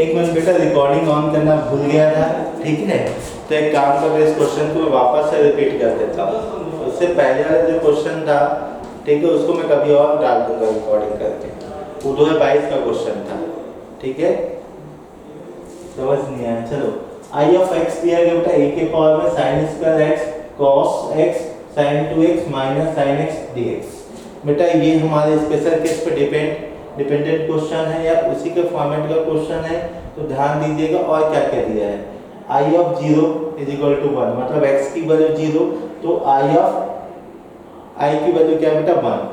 एक मिनट बेटा, recording on करना भूल गया था, ठीक है। तो एक काम कर, इस क्वेश्चन को मैं वापस से रिपीट कर देता हूँ। उससे पहले वाला जो क्वेश्चन था, ठीक है, उसको मैं कभी और डाल दूंगा रिकॉर्डिंग करके। वो 2022 का क्वेश्चन था, ठीक है, समझ नहीं आया। चलो, आई ऑफ एक्स दिया गया बेटा ए के पावर में sine square X cos X sine 2x minus sine X dx। बेटा ये हमारे स्पेशल केस पे डिपेंडेंट क्वेश्चन है या उसी के फॉर्मेट का क्वेश्चन है, तो ध्यान दीजिएगा। और क्या क्या दिया है, आई ऑफ 0 इज इक्वल टू 1, मतलब x की वैल्यू 0, तो आई ऑफ आई की वैल्यू क्या बेटा 1।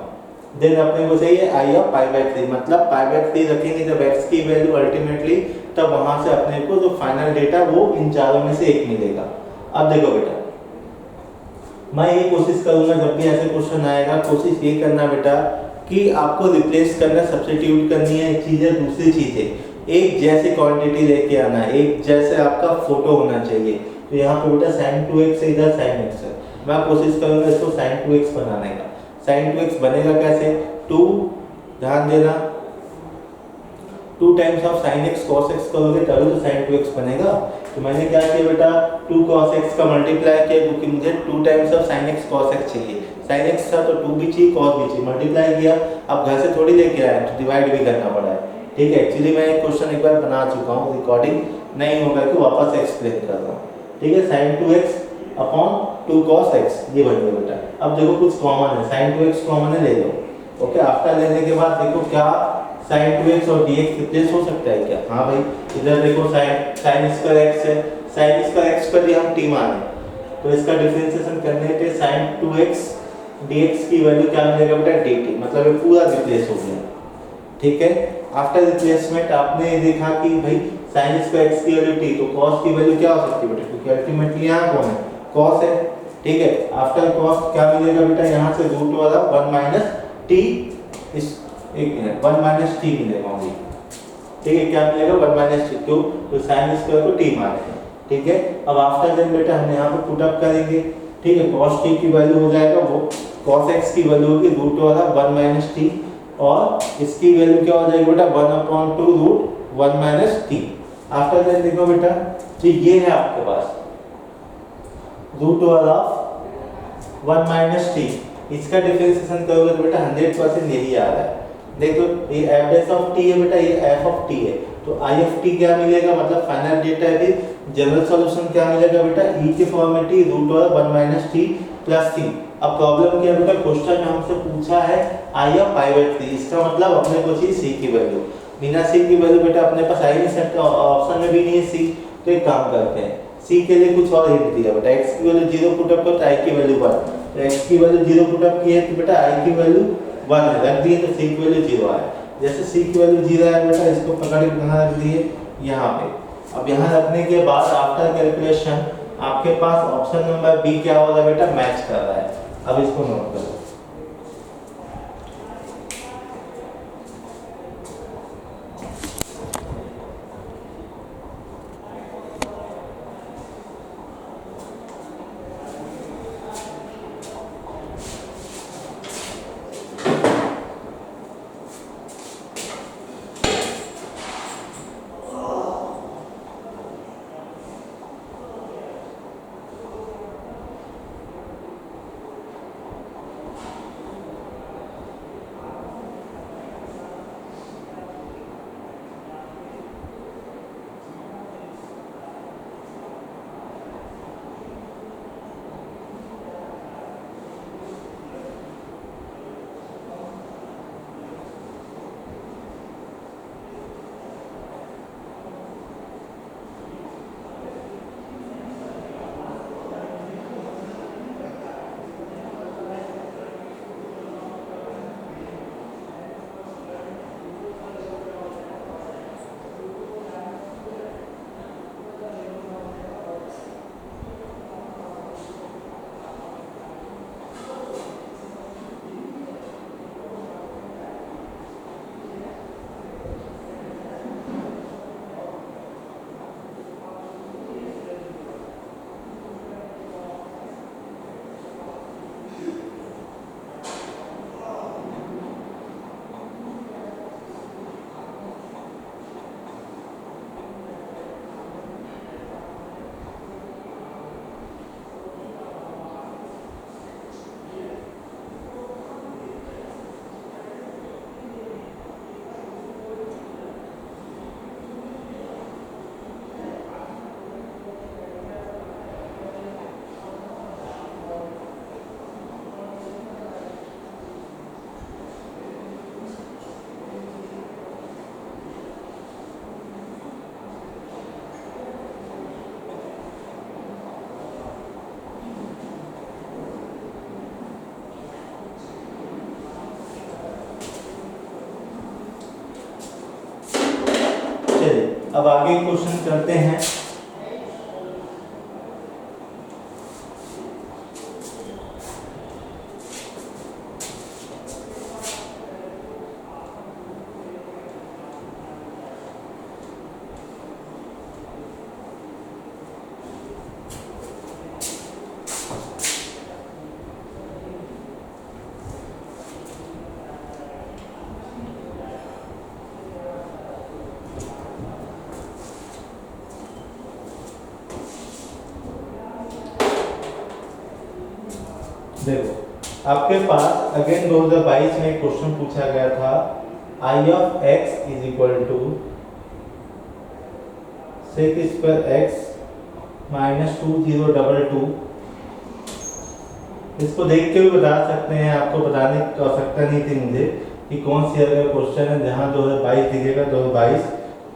देन अपने को चाहिए आई ऑफ पाई बाई 3, मतलब पाई बाई 3 रखेंगे जब x की वैल्यू अल्टीमेटली, तब वहां से अपने को जो फाइनल डेटा वो इन चारों में से एक मिलेगा। अब देखो बेटा, मैं ये कोशिश करूंगा जब भी ऐसे क्वेश्चन आएगा, कोशिश ये करना बेटा कि आपको रिप्लेस करना, सब्स्टिट्यूट करनी है चीजें दूसरी चीजें, एक जैसी क्वांटिटी लेके आना है, एक जैसे आपका फोटो होना चाहिए। तो यहाँ पे बेटा sin 2x है, इधर sin x है, मैं कोशिश करूंगा इसको sin 2x बनाने का। sin 2x बनेगा कैसे, 2, ध्यान देना, 2 times of sin x cos x करोगे तभी तो sin 2x बनेगा। तो मैंने क्या किया बेटा, 2 cos x का मल्टीप्लाई किया, क्योंकि मुझे 2 times of sin x cos x चाहिए। sin x था तो 2 भी चाहिए, cos भी चाहिए, मल्टीप्लाई किया। अब घर से थोड़ी लेके आया, तो डिवाइड भी करना पड़ा है, ठीक है। एक्चुअली मैं एक क्वेश्चन एक बार बना चुका हूँ, रिकॉर्डिंग नहीं होगा कि वापस एक्सप्लेन कर रहा हूँ, ठीक है। sin 2x upon 2 cos x, ये बन गया बेटा। अब देखो कुछ कॉमन है, sin 2x कॉमन है, ले लो, ओके। आफ्टर लेने के बाद देखो क्या sin 2x और dx रिप्लेस हो सकता है क्या, हाँ भाई। इधर देखो sin स्क्वायर x है, sin स्क्वायर x पर ही हम t माने, तो इसका डिफरेंशिएशन करने पे sin 2x dx की वैल्यू क्या मिलेगा बेटा, dt, मतलब ये पूरा रिप्लेस हो गया, ठीक है। आफ्टर रिप्लेसमेंट आपने देखा कि भाई sin स्क्वायर x की वैल्यू t, तो cos की वैल्यू क्या हो सकती है बेटा, क्योंकि अल्टीमेटली यहाँ कौन है, cos है, ठीक है। आफ्टर cos क्या मिलेगा बेटा, यहाँ से रूट वाला 1 माइनस t, इस एक मिनट 1 माइनस टी मिलेगा ओनली, ठीक है। क्या मिलेगा 1 माइनस टी, क्यों, तो साइन स्क्वायर को टी मानते हैं, ठीक है। अब आफ्टर देन बेटा हम यहाँ पे पुट अप करेंगे, ठीक है। cos t की वैल्यू हो जाएगा, वो cos x की वैल्यू होगी रूट वाला 1 माइनस टी, और इसकी वैल्यू क्या हो जाएगी बेटा 1/2 root 1 minus T. After then देखो बेटा, तो ये है आपके पास रूट वाला 1 माइनस टी, इसका डिफरेंशिएशन करोगे तो बेटा 100% यही आ रहा है। देखो ये f डैश ऑफ t है बेटा, ये f ऑफ t है, तो i ऑफ t क्या मिलेगा, मतलब फाइनल डेटा है। जनरल सॉल्यूशन क्या मिलेगा बेटा, e के फॉर्म में t रूट वाला 1 माइनस t प्लस t। अब प्रॉब्लम क्या है बेटा, क्वेश्चन में हमसे पूछा है i ऑफ पाई बाई 3, इसका मतलब अपने को चाहिए c की वैल्यू। बिना c की वैल्यू बेटा अपने पास आ ही नहीं सकता, ऑप्शन में भी नहीं है c। तो एक काम करते हैं, c के लिए कुछ और हिंट दिया बेटा, x की वैल्यू 0 पुट अप करो तो i की वैल्यू 1, तो x की वैल्यू 0 पुट अप की है तो बेटा i की वैल्यू 1 है, रख दिए तो c की वैल्यू 0 आया। जैसे c की वैल्यू 0 है बेटा, इसको पकड़ के कहाँ रख दिए, यहाँ पे। अब यहाँ रखने के बाद आफ्टर कैलकुलेशन आपके पास ऑप्शन नंबर बी क्या हो रहा है बेटा, मैच कर रहा है। अब इसको नोट करो, अब आगे क्वेश्चन करते हैं। देखो आपके पास अगेन 2022 में क्वेश्चन पूछा गया था, I of x is equal to sec square x minus 2022। इसको देख के भी बता सकते हैं, आपको बताने की आवश्यकता नहीं थी मुझे कि कौन सी ईयर का क्वेश्चन है। जहाँ 2022 दिखेगा 2022,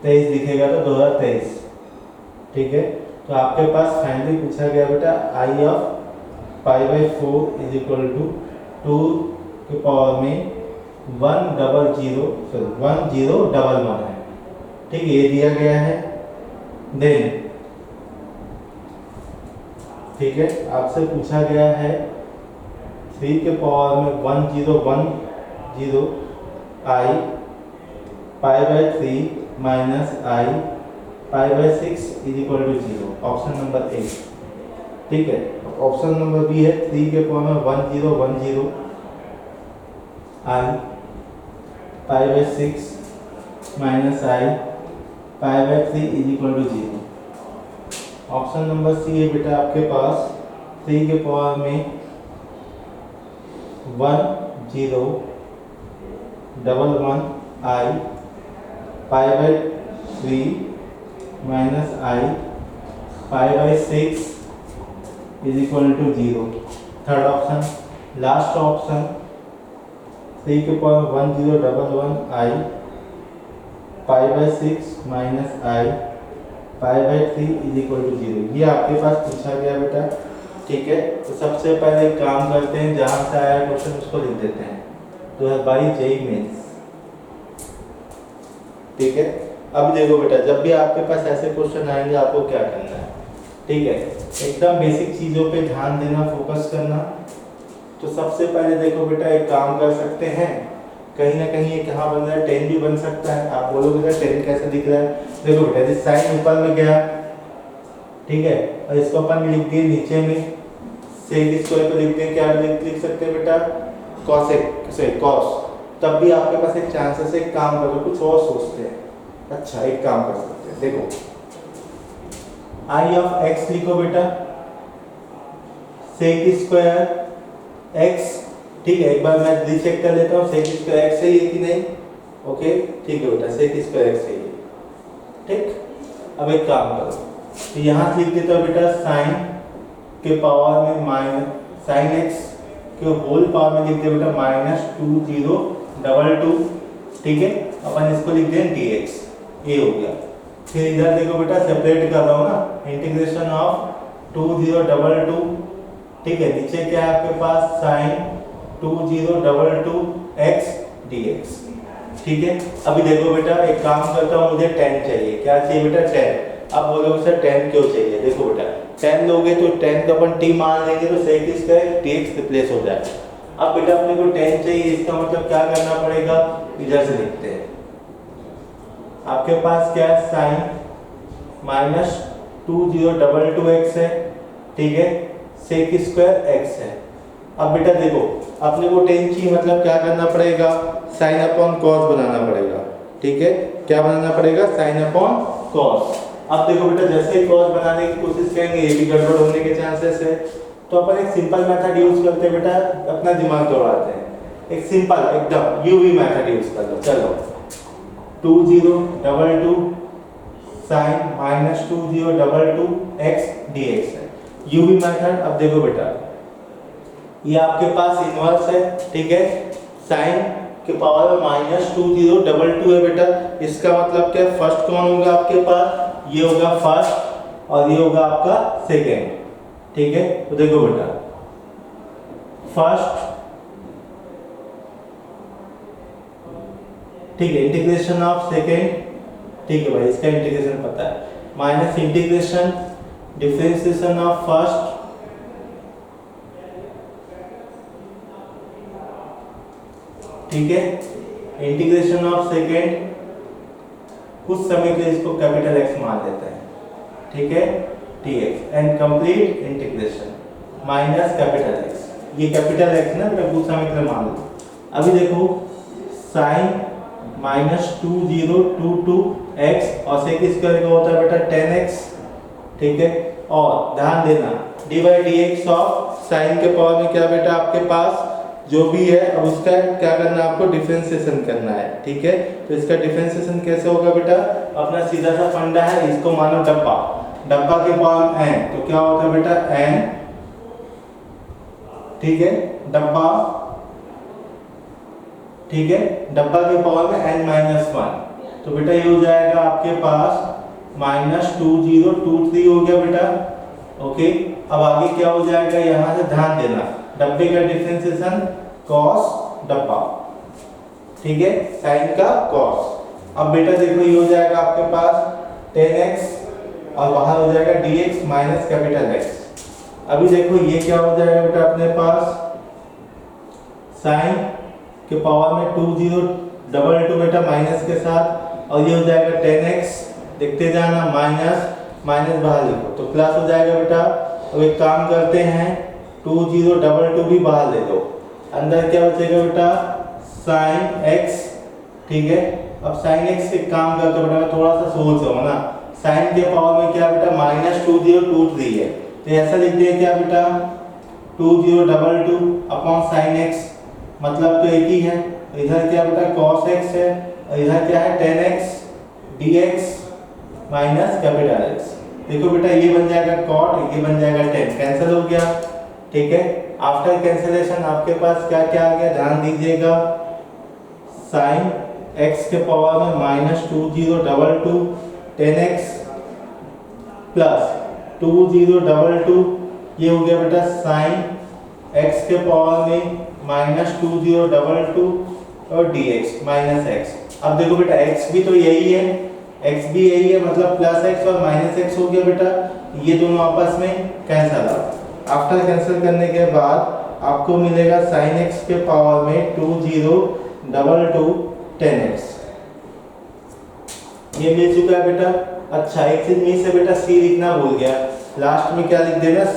23 दिखेगा तो 2023। ठीक है, तो आपके पास फाइनली पूछा गया बेटा I of pi by 4 is equal to 2 के पावर में 1011 है। ठीक है, ये दिया गया है। देन ठीक है, आपसे पूछा गया है 3 के पावर में 1010 I pi by 3 minus I pi by 6 is equal to 0। Option number A. ठीक है, ऑप्शन नंबर बी है 3 के पावर में 1010 I pi by 6 minus I pi by 3 is equal to 0। Option number C है बेटा आपके पास 3 के पावर में 1011 I pi by 3 minus I pi by 6 is equal to 0। Third option, last option 3 के power 1011 I pi by 6 minus I pi by 3 is equal to 0। ये आपके पास पूछा गया बेटा। ठीक है, तो सबसे पहले एक काम करते हैं, जहाँ से आया क्वेश्चन उसको लिख देते हैं 2022 जेईई मेंस। ठीक है, अब देखो बेटा, जब भी आपके पास ऐसे क्वेश्चन आएंगे आपको क्या करना है। ठीक है, एकदम बेसिक चीज़ों पे ध्यान देना, फोकस करना। तो सबसे पहले देखो बेटा, एक काम कर सकते हैं, कहीं ना कहीं ये कहाँ बन रहा है, 10 भी बन सकता है। आप बोलोगे बेटा 10 कैसे दिख रहा है। देखो बेटा, ये साइन ऊपर में गया, ठीक है, और इसको अपन लिख दिए नीचे में, सेक स्क्वायर पे लिख दें, क्या लिख सकते हैं बेटा, कॉसेक से कॉस। तब भी आपके पास एक चांसेस है, एक काम करो, कुछ और सोचते हैं। अच्छा, एक काम कर सकते हैं, देखो आई ऑफ एक्स लिखो बेटा, सेक स्क्वायर एक्स। ठीक है, एक बार मैं रीचेक कर लेता हूँ, सेक स्क्वायर एक्स सही है कि नहीं। ओके, ठीक है बेटा, सेक स्क्वायर एक्स सही है। ठीक, अब एक काम करो, तो यहाँ लिख देता हूँ बेटा साइन के पावर में माइनस साइन एक्स के होल पावर में लिख दे बेटा माइनस 2022। ठीक है, अपन इसको लिख दें dx। ये हो गया। फिर इधर देखो बेटा, सेपरेट कर रहा हूँ ना, इंटीग्रेशन ऑफ 2022। ठीक है, नीचे क्या है आपके पास, साइन 2022 x dx। ठीक है, अभी देखो बेटा, एक काम करता हूँ, मुझे 10 चाहिए। क्या चाहिए बेटा, 10। अब बोलोगे सर 10 क्यों चाहिए। देखो बेटा, 10 लोगे तो 10 का अपन t मान लेंगे तो सेक स्क्वायर dx रिप्लेस हो जाएगा। अब बेटा अपने को 10 चाहिए, इसका मतलब क्या करना पड़ेगा, इधर से लिखते हैं। आपके पास क्या है, साइन माइनस 2022x है। ठीक है, सेक स्क्वायर x है। अब बेटा देखो, अपने को 10 चाहिए, मतलब क्या करना पड़ेगा, साइन अपॉन कॉस बनाना पड़ेगा। ठीक है, क्या बनाना पड़ेगा, साइन अपॉन कॉस। अब देखो बेटा, जैसे ही कॉस बनाने की कोशिश करेंगे ये भी गड़बड़ होने के चांसेस है। तो अपन एक सिंपल मेथड यूज करते हैं बेटा, अपना दिमाग दौड़ाते हैं। एक सिंपल एकदम यूवी मेथड यूज कर लो। चलो 2022 साइन माइनस 2022 x dx है, यूवी मेथड। अब देखो बेटा, ये आपके पास इनवर्स है। ठीक है, साइन के पावर में माइनस 2022 है बेटा, इसका मतलब क्या, फर्स्ट कौन होगा आपके पास, ये होगा फर्स्ट और ये होगा आपका सेकेंड। ठीक है, तो देखो बेटा, फर्स्ट, ठीक है, इंटीग्रेशन ऑफ सेकेंड ठीक है भाई, इसका इंटीग्रेशन पता है। Minus integration differentiation of first ठीक है, इंटीग्रेशन ऑफ सेकेंड, कुछ समय के लिए इसको कैपिटल एक्स मान लेते हैं, ठीक है, dx and complete integration minus capital x, ये कैपिटल एक्स ना बेटा कुछ समय के लिए मान लो। अभी देखो साइन -2022 x और sec स्क्वायर का होता है बेटा 10x, ठीक है, और ध्यान देना dy dx ऑफ साइन के पावर में क्या बेटा आपके पास जो भी है, अब उसका क्या करना है आपको, डिफरेंशिएशन करना है, ठीक है। तो इसका डिफरेंशिएशन कैसे होगा बेटा, अपना सीधा सा फंडा है, इसको मानो डब्बा, डब्बा के पावर में n, तो क्या होता है बेटा n, ठीक है, डब्बा, ठीक है, डब्बा के पावर में n-1, तो बेटा ये हो जाएगा आपके पास -2023 हो गया बेटा, ओके। अब आगे क्या हो जाएगा, यहां से ध्यान देना, डब्बे का डिफरेंशिएशन cos डब्बा, ठीक है, साइन का cos। अब बेटा देखो ये हो जाएगा आपके पास 10x और बाहर हो जाएगा dx माइनस कैपिटल x। अभी देखो ये क्या हो जाएगा बेटा अपने पास साइन के पावर में 2022 बेटा माइनस के साथ, और ये हो जाएगा 10x, देखते जाना, माइनस माइनस बाहर लिखो तो प्लस हो जाएगा बेटा। अब एक काम करते हैं 2022 भी बाहर ले लो, अंदर क्या बचेगा बेटा साइन x, ठीक है। अब साइन x से काम करते हो बेटा, थोड़ा सा सोचो ना, साइन के पावर में क्या बेटा -2023 है, तो ऐसा लिखते हैं क्या बेटा 2022 अपॉन साइन x, मतलब तो एक ही है, इधर क्या बेटा cos x है और इधर क्या है 10x dx minus capital x। देखो बेटा ये बन जाएगा cot, ये बन जाएगा 10, कैंसिल हो गया, ठीक है। आफ्टर कैंसिलेशन आपके पास क्या क्या आ गया, ध्यान दीजिएगा, साइन x के पावर में -2022 10x प्लस 2022, ये हो गया बेटा साइन x के पावर में -2022 और dx माइनस x। अब देखो बेटा x भी तो यही है, x भी यही है, मतलब प्लस x और माइनस x हो गया बेटा, ये दोनों आपस में कैंसिल आउट। आफ्टर कैंसिल करने के बाद आपको मिलेगा sin x के पावर में 2022 10x, ये मिल चुका है बेटा। अच्छा एक चीज में से बेटा c लिखना भूल गया, लास्ट में क्या लिख देना c।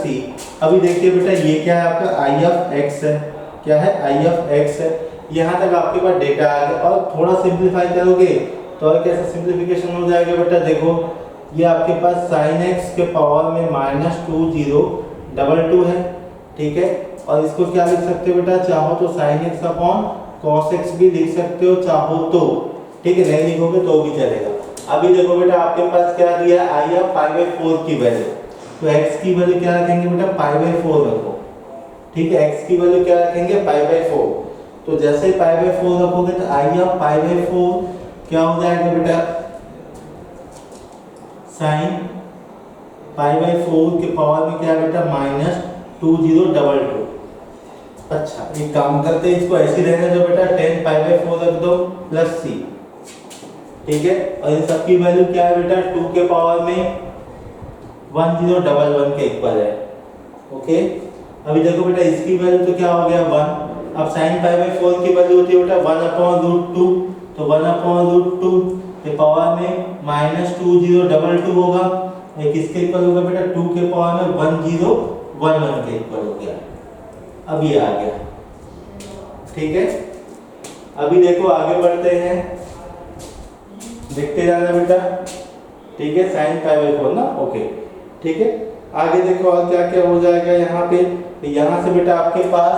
अभी देखिए बेटा ये क्या है आपका i ऑफ x है, क्या है i ऑफ x है, यहाँ तक आपके पास डेटा आ गया, और थोड़ा सिंपलीफाई करोगे तो और कैसे सिंपलीफिकेशन हो जाएगा बेटा, देखो ये आपके पास sin x के पावर में -2022 है, ठीक है, और इसको क्या लिख सकते हो बेटा, चाहो तो sin x upon cos x भी लिख सकते हो चाहो तो, ठीक है, नहीं लिखोगे तो भी चलेगा। अभी देखो बेटा आपके पास क्या दिया है, i ऑफ π/4 की वैल्यू, तो x की वैल्यू क्या रखेंगे बेटा π/4 रखो, ठीक है, x की वैल्यू क्या रखेंगे π/4, तो जैसे π/4 रखोगे तो i ऑफ π/4 क्या हो जाएगा बेटा sin π/4 के पावर में क्या है बेटा -2022। अच्छा एक काम करते हैं, इसको ऐसे रहने दो बेटा, 10 π/4 रख दो प्लस c, ठीक है, और इन सब की वैल्यू क्या है बेटा 2 के पावर में 1011 के इक्वल है, ओके। अभी देखो बेटा इसकी वैल्यू तो क्या हो गया 1, अब sin π/4 की वैल्यू होती है बेटा 1/√2, तो 1/√2 के पावर में -2022 होगा, एक किसके इक्वल होगा बेटा 2 के पावर में 1011 के इक्वल हो गया। अब ये आ गया, ठीक है। अभी देखो आगे बढ़ते हैं, देखते जाना बेटा, ठीक है, sin π/4 ना, ओके, ठीक है। आगे देखो और क्या क्या हो जाएगा यहाँ पे, तो यहाँ से बेटा आपके पास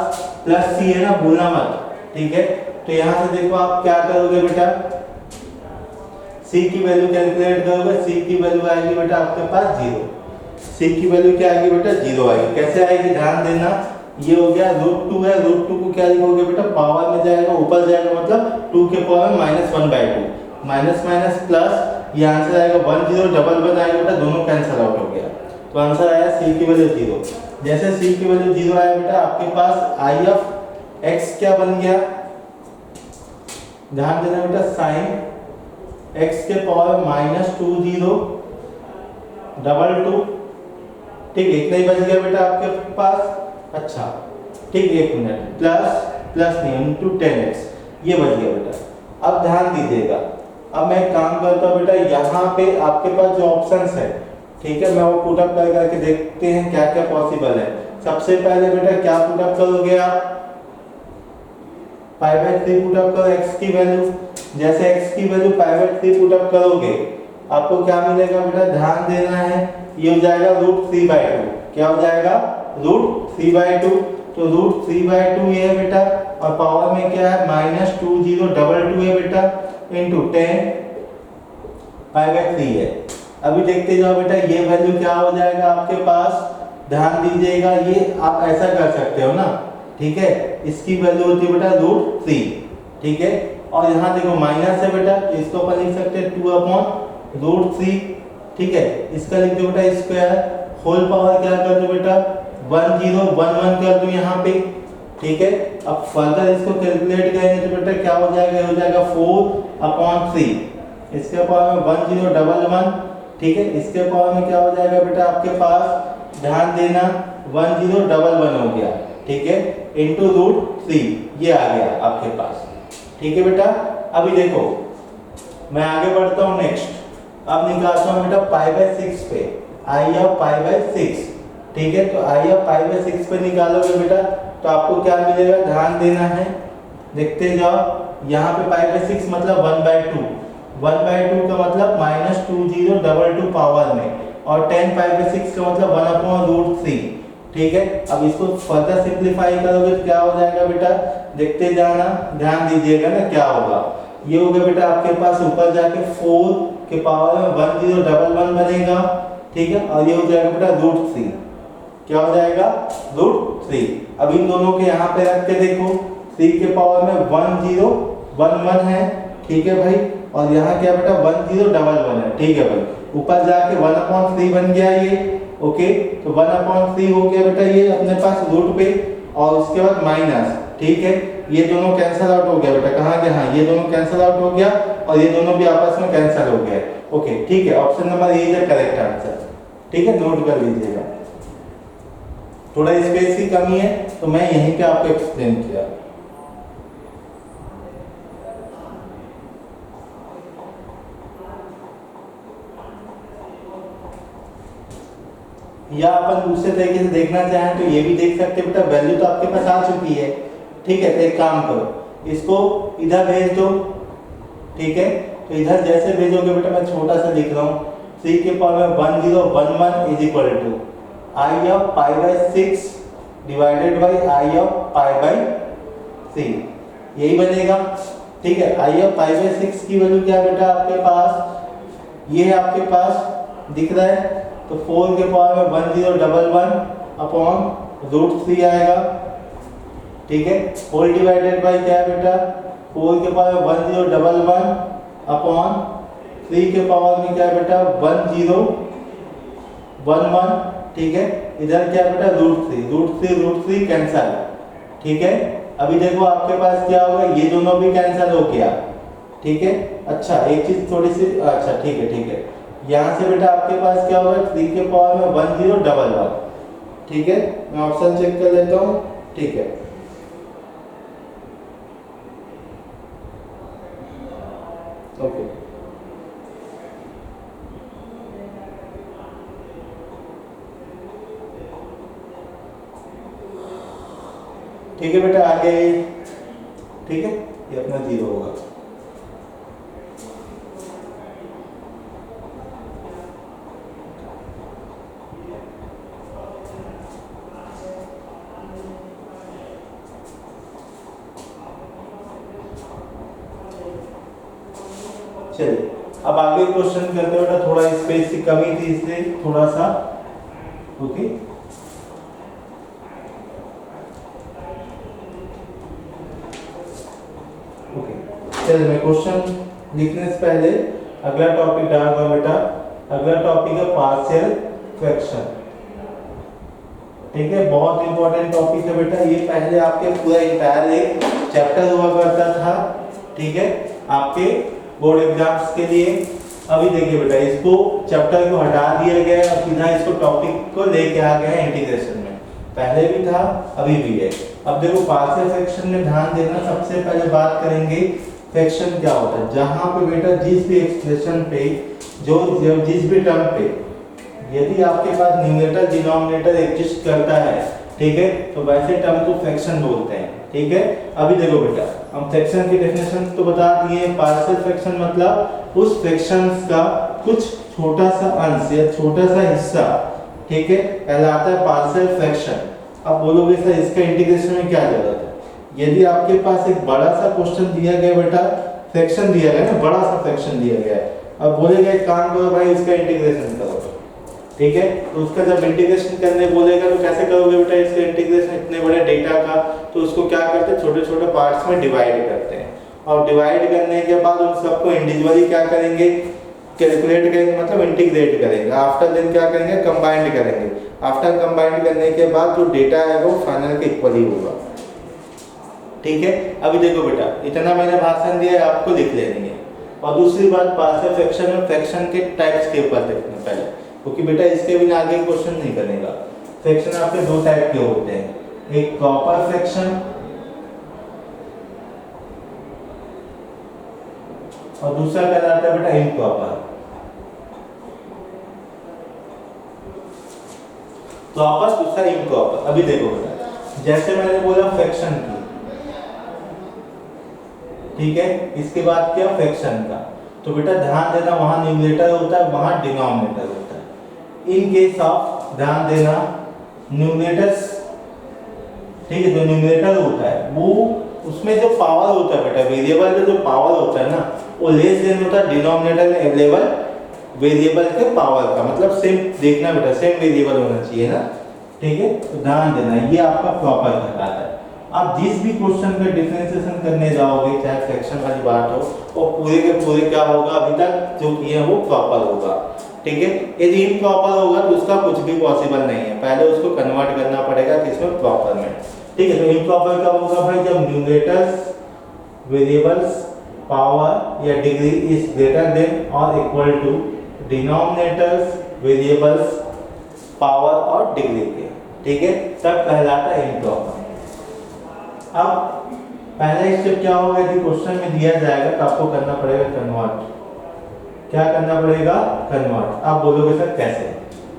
प्लस c है ना, भूलना मत, ठीक है। तो यहाँ से देखो आप क्या करोगे बेटा, c की वैल्यू कैलकुलेट करोगे, c की वैल्यू आएगी बेटा आपके पास 0, c की वैल्यू क्या आएगी बेटा 0 आएगी। कैसे आएगी ध्यान देना, ये हो गया √2 है, √2 को क्या लिखोगे बेटा पावर में जाएगा, ऊपर जाएगा, मतलब 2 के पावर में -1/2, माइनस माइनस प्लस, ये आंसर आएगा 1011 आएगा बेटा, दोनों कैंसिल आउट हो गया, तो आंसर आया c की वैल्यू 0। जैसे c की वैल्यू 0 आया बेटा आपके पास i ऑफ x क्या बन गया, ध्यान देना बेटा sin x के पावर -20 डबल टू, ठीक है, इतना ही बच गया बेटा आपके पास। अच्छा ठीक, एक मिनट, प्लस नहीं इंटू 10x, ये बच गया बेटा। अब ध्यान दीजिएगा, अब मैं एक काम करता हूँ बेटा, यहाँ पे आपके पास जो ऑप्शंस है, ठीक है, मैं वो पुट अप करके देखते हैं क्या क्या पॉसिबल है। सबसे पहले बेटा क्या पुट अप करोगे आप, π/3 पुट अप करो x की वैल्यू। जैसे x की वैल्यू π/3 पुट अप करोगे आपको क्या मिलेगा बेटा, ध्यान देना है, ये हो जाएगा √3/2। क्या हो जाएगा, √3/2। तो √3/2 ये है बेटा, और पावर में क्या है -2022 है बेटा, इंटू 10 π/3 है। अभी देखते जाओ बेटा, ये वैल्यू क्या हो जाएगा आपके पास, ध्यान दीजिएगा, ये आप ऐसा कर सकते हो ना, ठीक है, इसकी वैल्यू होती है बेटा √3, ठीक है, और यहाँ देखो माइनस है बेटा, इसको अपन लिख सकते हैं 2/√3, ठीक है, इसका लिख दो बेटा स्क्वायर, होल पावर क्या कर दो बेटा 1011 कर दो यहाँ पे, ठीक है। अब फर्दर इसको कैलकुलेट करेंगे तो बेटा क्या हो जाएगा, हो जाएगा 4/3, इसके पावर में 1011, ठीक है, इसके पावर में क्या हो जाएगा बेटा आपके पास, ध्यान देना 1011 हो गया, ठीक है, इंटू √3, ये आ गया आपके पास, ठीक है बेटा। अभी देखो मैं आगे बढ़ता हूँ, नेक्स्ट अब निकालता हूँ बेटा π/6 पे, i ऑफ π/6, ठीक है, तो i ऑफ π/6 पे निकालोगे बेटा तो आपको क्या मिलेगा, ध्यान देना है, देखते जाओ, यहाँ पे π/6 मतलब 1/2, 1/2 का मतलब -2022 पावर में, और 10 π/6 का मतलब 1/√3, ठीक है। अब इसको फर्दर सिंपलीफाई करोगे तो क्या हो जाएगा बेटा, देखते जाना, ध्यान दीजिएगा ना क्या होगा, ये हो गया बेटा आपके पास ऊपर जाके 4 के पावर में 1011 बनेगा, ठीक है, और ये हो जाएगा बेटा √3, क्या हो जाएगा √3। अब इन दोनों के यहाँ पे रख के देखो, 3 के पावर में 1011 है, ठीक है भाई, और यहाँ क्या बेटा 1011 है, ठीक है भाई, ऊपर जाके 1/3 बन गया ये, ओके, तो 1/3 हो गया बेटा ये अपने पास रूट पे, और उसके बाद माइनस, ठीक है, ये दोनों कैंसिल आउट हो गया बेटा, कहाँ गया, हाँ ये दोनों कैंसिल आउट हो गया, और ये दोनों भी आपस में कैंसिल हो गए, ओके, ठीक है, option number A is correct answer, ठीक है, नोट कर लीजिएगा। थोड़ा स्पेस की कमी है तो मैं यहीं पे आपको एक्सप्लेन किया। या अपन दूसरे तरीके से देखना चाहें तो ये भी देख सकते हैं बेटा, वैल्यू तो आपके पास आ चुकी है, ठीक है, तो एक काम करो, इसको इधर भेज दो, ठीक है, तो इधर जैसे भेजोगे बेटा, मैं छोटा सा लिख रहा हूँ, 3 के पावर में 1011 is equal to i of π/6 divided by i of π/3, यही बनेगा, ठीक है। i ऑफ π/6 की वैल्यू क्या बेटा आपके पास, ये है आपके पास दिख रहा है, तो 4 के पावर में 1011 अपॉन √3 आएगा, ठीक है, होल डिवाइडेड बाई क्या है बेटा, 4 के पावर में 1011 अपॉन 3 के पावर में क्या है बेटा 1011, ठीक है, इधर क्या बेटा √3 कैंसिल, ठीक है। अभी देखो आपके पास क्या होगा, ये दोनों भी कैंसिल हो गया, ठीक है। अच्छा एक चीज थोड़ी सी, अच्छा ठीक है, ठीक है, यहाँ से बेटा आपके पास क्या होगा, 3 के पावर में 1011, ठीक है, मैं ऑप्शन चेक कर लेता हूँ, ठीक है, ओके, ठीक है बेटा आगे, ठीक है, ये अपना 0 होगा। चलिए अब आगे क्वेश्चन करते हैं बेटा, थोड़ा स्पेस की कमी थी इसलिए थोड़ा सा, ओके, चलिए मैं क्वेश्चन लिखने से पहले अगला टॉपिक डालूंगा बेटा, अगला टॉपिक है पार्शियल फ्रैक्शन, ठीक है, बहुत इंपॉर्टेंट टॉपिक है बेटा, ये पहले आपके पूरा इंटायर एक चैप्टर हुआ करता था, ठीक है, आपके बोर्ड एग्जाम्स के लिए। अभी देखिए बेटा, इसको चैप्टर को हटा दिया गया है और सीधा इसको टॉपिक को लेके आ गया है इंटीग्रेशन में। पहले भी था, अभी भी है। अब देखो पार्शियल फ्रैक्शन में ध्यान देना, सबसे पहले बात करेंगे फ्रैक्शन क्या होता है। जहां पे बेटा जिस भी एक्सप्रेशन पे जिस भी टर्म पे यदि आपके पास न्यूमरेटर डिनोमिनेटर एग्जिस्ट करता है, ठीक है, तो वैसे टर्म को फ्रैक्शन बोलते हैं। ठीक है, अभी देखो बेटा, हम फ्रैक्शन की डेफिनेशन तो बता दिए। पार्शियल फ्रैक्शन मतलब उस फ्रैक्शंस का कुछ छोटा सा अंश या छोटा सा हिस्सा, ठीक है, कहलाता है पार्शियल फ्रैक्शन। अब बोलोगे सर इसका इंटीग्रेशन में क्या जरूरत है। यदि आपके पास एक बड़ा सा क्वेश्चन दिया गया बेटा, फ्रैक्शन दिया गया ना, बड़ा सा फ्रैक्शन दिया गया है, अब बोलेगा एक काम करो भाई इसका इंटीग्रेशन करो, ठीक है, तो उसका जब इंटीग्रेशन करने बोलेगा तो कैसे करोगे बेटा इसका इंटीग्रेशन। इतने बड़े डेटा का तो उसको क्या करते हैं, छोटे छोटे पार्ट्स में डिवाइड करते हैं, और डिवाइड करने के बाद उन सबको इंडिविजुअली क्या करेंगे, कैलकुलेट करेंगे, मतलब इंटीग्रेट करेंगे। आफ्टर देन क्या करेंगे, कंबाइंड करेंगे। आफ्टर कंबाइंड करने के बाद जो डेटा आएगा वो फाइनल के इक्वल ही होगा। ठीक है, अभी देखो बेटा, इतना मैंने भाषण दिया है, आपको लिख लेनी है। और दूसरी बात, पार्शियल फ्रैक्शन में फ्रैक्शन के टाइप्स के ऊपर देखना पहले, क्योंकि बेटा इसके बिना आगे क्वेश्चन नहीं करेगा। फ्रैक्शन आपके दो टाइप के होते हैं, एक प्रॉपर फ्रैक्शन और दूसरा कहलाता है बेटा इम्प्रॉपर। प्रॉपर दूसरा इम्प्रॉपर। अभी देखो बेटा, जैसे मैंने बोला फ्रैक्शन की, ठीक है, इसके बाद क्या फ्रैक्शन का, तो बेटा ध्यान देना वहां न्यूमरेटर होता है, वहां डिनोमिनेटर होता है। इन केस ऑफ ध्यान देना न्यूमरेटर्स, ठीक है, जो न्यूमरेटर होता है वो उसमें जो पावर होता है बेटा, वेरिएबल का जो पावर होता है ना, वो लेस देन होता है डिनोमिनेटर में अवेलेबल वेरिएबल के पावर का। मतलब सेम देखना बेटा, सेम वेरिएबल होना चाहिए ना, ठीक है, तो ध्यान देना ये आपका प्रॉपर कहलाता है। आप जिस भी क्वेश्चन का डिफरेंशिएशन करने जाओगे, चाहे फ्रैक्शन वाली बात हो, वो पूरे के पूरे क्या होगा, अभी तक जो किए हैं वो प्रॉपर होगा। ठीक है, यदि इम्प्रॉपर होगा तो उसका कुछ भी पॉसिबल नहीं है, पहले उसको कन्वर्ट करना पड़ेगा किसमें, प्रॉपर में। ठीक है, तो इम्प्रॉपर कब होगा भाई, जब न्यूमरेटर्स वेरिएबल्स पावर या डिग्री इज ग्रेटर देन और equal to denominators variables power और डिग्री के। ठीक है, तब कहलाता है इम्प्रॉपर। अब पहला स्टेप क्या होगा, यदि क्वेश्चन में दिया जाएगा तो आपको करना पड़ेगा कन्वर्ट। क्या करना पड़ेगा, कन्वर्ट। आप बोलोगे सर कैसे,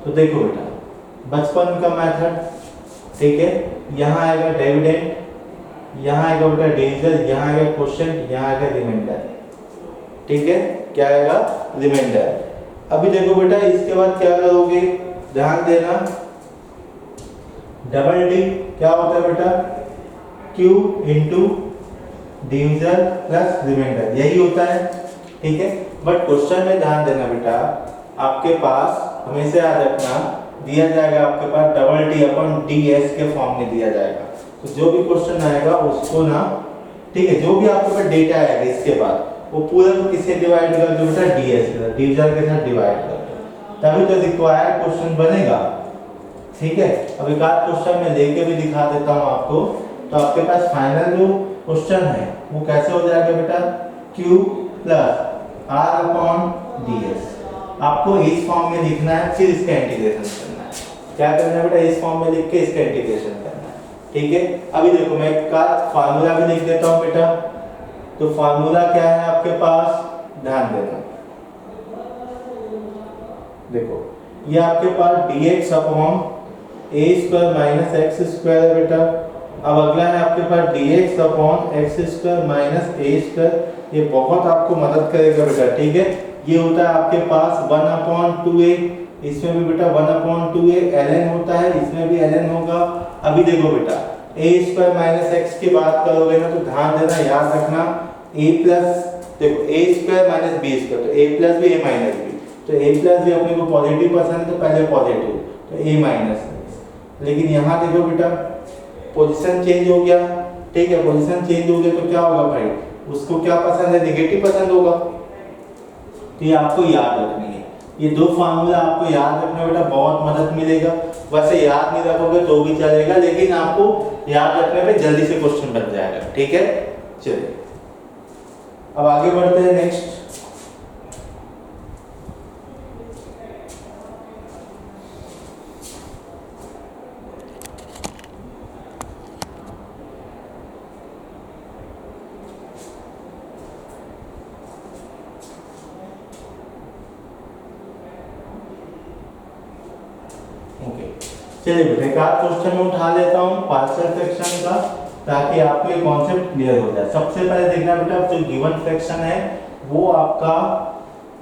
तो देखो बेटा, बचपन का मेथड, ठीक है, यहाँ आएगा डिविडेंड, यहाँ आएगा बेटा डिविजन, यहाँ आएगा क्वेश्चन, यहाँ आएगा रिमाइंडर। ठीक है, क्या आएगा, रिमाइंडर। अभी देखो बेटा, इसके बाद क्या करोगे, ध्यान देना, डबल डी क्या होता है बेटा, Q into division plus reminder, यही होता है। ठीक है, बट क्वेश्चन में ध्यान देना बेटा, आपके पास हमेशा याद रखना दिया जाएगा, आपके पास डबल डी अपन डी एस के फॉर्म में दिया जाएगा। तो जो भी क्वेश्चन आएगा उसको ना, ठीक है, जो भी आपके पास डेटा आएगा इसके बाद वो पूरा को किससे डिवाइड कर दो बेटा, डी एस डिविजन के साथ डिवाइड कर दो, तभी तो रिक्वायर्ड क्वेश्चन बनेगा। ठीक है, अब एक आध क्वेश्चन मैं लेके भी दिखा देता हूँ आपको, तो आपके पास फाइनल जो क्वेश्चन है वो कैसे हो जाएगा बेटा, Q plus R upon D S. आपको इस फॉर्म में लिखना है, फिर इसका इंटीग्रेशन करना है। क्या करना है बेटा, इस फॉर्म में लिख के इसका इंटीग्रेशन करना है। ठीक है, अभी देखो मैं इसका फार्मूला भी लिख देता हूँ बेटा। तो फार्मूला क्या है आपके पास, ध्यान देना, देखो ये आपके पास dx upon A square minus x square है बेटा। अब अगला है आपके पास dx upon x square minus A square. ये बहुत आपको मदद करेगा बेटा। ठीक है, ये होता है आपके पास 1/2a, इसमें भी बेटा 1/2a ln होता है, इसमें भी ln होगा। अभी देखो बेटा, a स्क्वायर माइनस एक्स की बात करोगे ना, तो ध्यान देना, याद रखना a प्लस, देखो a square minus b square, तो a प्लस भी a माइनस भी, तो a प्लस भी अपने को पॉजिटिव पसंद है, तो पहले पॉजिटिव, तो a माइनस। लेकिन यहाँ देखो बेटा, पोजीशन चेंज हो गया। ठीक है, पोजीशन चेंज हो गया तो क्या होगा भाई, उसको क्या पसंद है, नेगेटिव पसंद होगा। तो ये आपको याद रखनी है, ये दो फार्मूला आपको याद रखना बेटा, बहुत मदद मिलेगा। वैसे याद नहीं रखोगे तो भी चलेगा, लेकिन आपको याद रखने पे जल्दी से क्वेश्चन बन जाएगा। ठीक है, चलिए अब आगे बढ़ते हैं नेक्स्ट। ओके, चलिए बेटा एक आध क्वेश्चन में उठा लेता हूँ पार्शियल फ्रैक्शन का, ताकि आपको ये कॉन्सेप्ट क्लियर हो जाए। सबसे पहले देखना बेटा जो गिवन फ्रैक्शन है वो आपका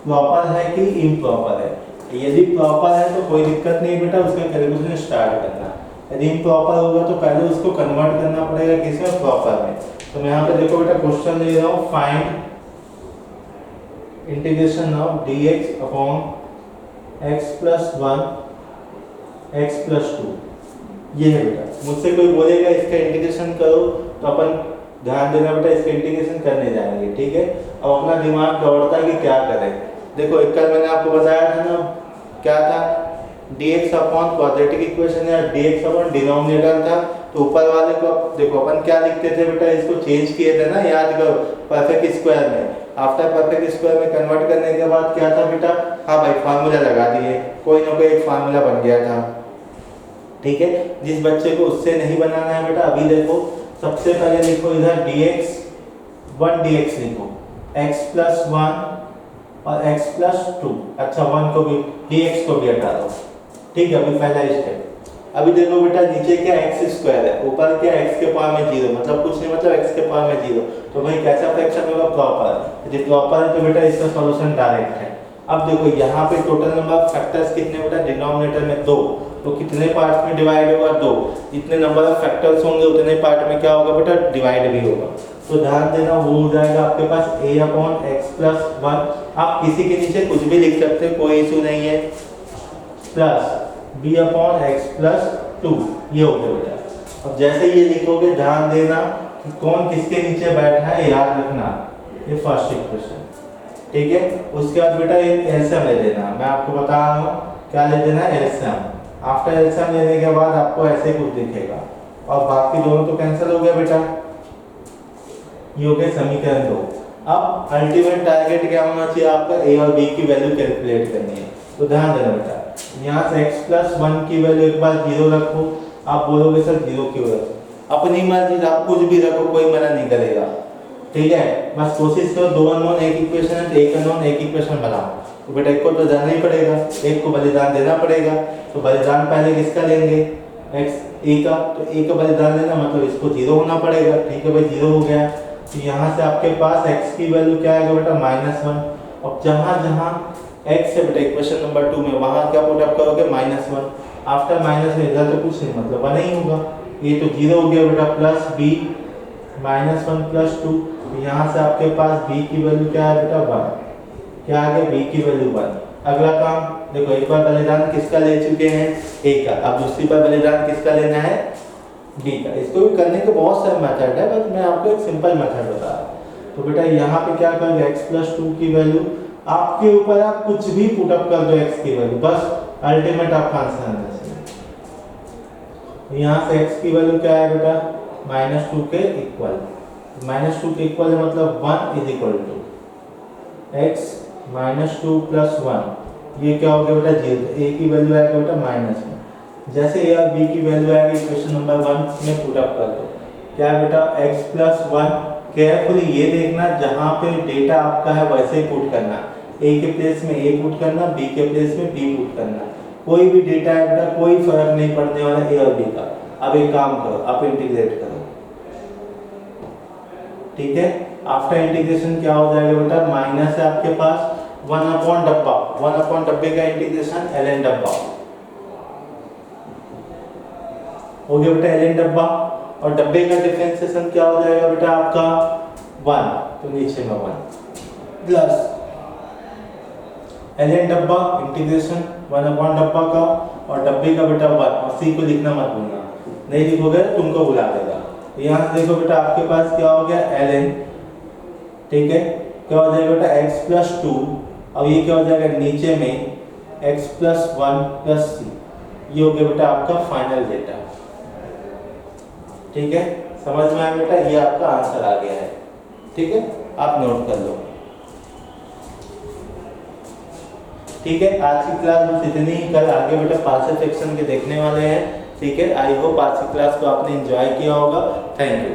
प्रॉपर है कि इम्प्रॉपर है। यदि प्रॉपर है तो कोई दिक्कत नहीं बेटा, उसका कैलकुलेशन स्टार्ट करना। यदि इम्प्रॉपर होगा तो पहले उसको कन्वर्ट करना पड़ेगा किसमें, प्रॉपर में। तो मैं यहाँ पे देखो बेटा क्वेश्चन दे रहा हूँ, find integration of dx upon x plus 1 x plus 2। ये है बेटा, मुझसे कोई बोलेगा इसका इंटीग्रेशन करो तो अपन ध्यान देना बेटा इसका इंटीग्रेशन करने जाएंगे, ठीक है। अब अपना दिमाग दौड़ता है कि क्या करें। देखो एक कल मैंने आपको बताया था ना, क्या था, dx अपॉन क्वाड्रेटिक इक्वेशन या dx अपॉन डिनोमिनेटर था। तो ऊपर वाले को देखो अपन क्या लिखते थे बेटा, इसको चेंज किए थे ना, याद करो, परफेक्ट स्क्वायर में। आफ्टर परफेक्ट स्क्वायर में कन्वर्ट करने के बाद क्या था बेटा, हाँ भाई फार्मूला लगा दिए, कोई ना कोई एक फार्मूला बन गया था, ठीक है। जिस बच्चे को उससे नहीं बनाना है बेटा, अभी देखो सबसे पहले लिखो इधर dx 1 dx लिखो, x प्लस 1 और x प्लस 2। अच्छा 1 को भी dx को भी हटा दो, ठीक है। अभी पहला स्टेप। अभी देखो बेटा नीचे क्या x स्क्वायर है, ऊपर क्या x के पावर में 0, मतलब कुछ नहीं, मतलब x के पावर में 0। तो भाई कैसा फ्रैक्शन होगा, प्रॉपर। यदि प्रॉपर है तो बेटा इसका सॉल्यूशन डायरेक्ट है। अब देखो यहाँ पे टोटल नंबर ऑफ फैक्टर्स कितने बेटा, डिनोमिनेटर में 2, तो कितने पार्ट में डिवाइड होगा, 2। जितने नंबर ऑफ फैक्टर्स होंगे उतने पार्ट में क्या होगा बेटा, डिवाइड भी होगा। तो ध्यान देना वो हो जाएगा आपके पास a अपॉन x प्लस 1। आप किसी के नीचे कुछ भी लिख सकते हैं, कोई इशू नहीं है, plus b upon x plus 2। ये हो गया बेटा। अब जैसे ये लिखोगे ध्यान देना कि कौन किसके नीचे बैठा है, याद रखना, ये फर्स्ट इक्वेशन, ठीक है। उसके बाद बेटा एक एलसीएम ले लेना, मैं आपको बता रहा हूँ क्या ले लेना है, एलसीएम। आफ्टर एलसीएम लेने के बाद आपको ऐसे कुछ दिखेगा, और बाकी दोनों तो कैंसिल हो गया बेटा। ये हो गया समीकरण 2। अब अल्टीमेट टारगेट क्या होना चाहिए आपका, a और b की वैल्यू कैलकुलेट करनी है। तो ध्यान देना बेटा, यहाँ से x प्लस 1 की वैल्यू एक बार 0 रखो। आप बोलोगे सर 0 क्यों रखो, अपनी मर्जी, आप कुछ भी रखो, कोई मना नहीं करेगा, ठीक है। बस कोशिश करो 2 अननोन एक इक्वेशन है तो एक अननोन एक इक्वेशन बनाओ। तो बेटा एक को तो जानना ही पड़ेगा, एक को बलिदान देना पड़ेगा। तो बलिदान पहले किसका लेंगे, x a का। तो a का बलिदान देना मतलब इसको 0 होना पड़ेगा, ठीक है भाई 0 हो गया। तो यहाँ से आपके पास x की वैल्यू क्या आएगा बेटा, -1। अब जहाँ जहाँ x है बेटा इक्वेशन नंबर 2 में, वहाँ क्या पुट अप करोगे, -1। आफ्टर माइनस इधर तो कुछ नहीं, मतलब 1 ही होगा। ये तो 0 हो गया बेटा, प्लस b -1 प्लस 2। यहाँ से आपके पास b की वैल्यू क्या है बेटा, 1। क्या आ गया, b की वैल्यू 1। अगला काम देखो, एक बार बलिदान किसका ले चुके हैं, a का। अब दूसरी बार बलिदान किसका लेना है, d का। इसको भी करने के बहुत सारे मेथड है, बस मैं आपको एक सिंपल मेथड बता रहा हूँ। तो बेटा यहाँ पे क्या करोगे, x प्लस 2 की वैल्यू आपके ऊपर, आप कुछ भी पुट अप कर दो x की वैल्यू, बस अल्टीमेट आपका आंसर आना चाहिए। यहाँ से x की वैल्यू क्या है बेटा, -2 के इक्वल। -2 के इक्वल है मतलब 1 is equal to x -2 plus 1। ये क्या हो गया बेटा, 0। a की वैल्यू आएगा बेटा -1। जैसे a और b की वैल्यू आएगी इक्वेशन नंबर 1 में पुट अप कर दो। क्या है बेटा, x प्लस 1। केयरफुली ये देखना, जहाँ पे डेटा आपका है वैसे ही पुट करना। a के प्लेस में a पुट करना, b के प्लेस में b पुट करना। कोई भी डेटा है बेटा, कोई फर्क नहीं पड़ने वाला a और b का। अब एक काम करो, आप इंटीग्रेट करो, ठीक है। आफ्टर इंटीग्रेशन क्या हो जाएगा बेटा, माइनस है आपके पास 1 अपॉन डब्बा, 1 अपॉन डब्बे का इंटीग्रेशन ln डब्बा हो गया बेटा, ln डब्बा। और डब्बे का डिफरेंशिएशन क्या हो जाएगा बेटा आपका 1, तो नीचे में 1 प्लस ln डब्बा इंटीग्रेशन 1 अपॉन डब्बा का, और डब्बे का बेटा 1। और c को लिखना मत भूलना, नहीं लिखोगे तुमको बुला देगा। यहाँ से देखो बेटा आपके पास क्या हो गया, ln, ठीक है। क्या हो जाएगा बेटा, x प्लस 2। अब ये क्या हो जाएगा नीचे में x प्लस 1 प्लस c। ये हो गया बेटा आपका फाइनल डेटा, ठीक है। समझ में आया बेटा, ये आपका आंसर आ गया है, ठीक है। आप नोट कर लो, ठीक है। आज की क्लास बस इतनी ही, कल आगे बेटा पार्शियल फ्रैक्शन के देखने वाले हैं, ठीक है। आई होप आज की क्लास को आपने एंजॉय किया होगा। Thank you.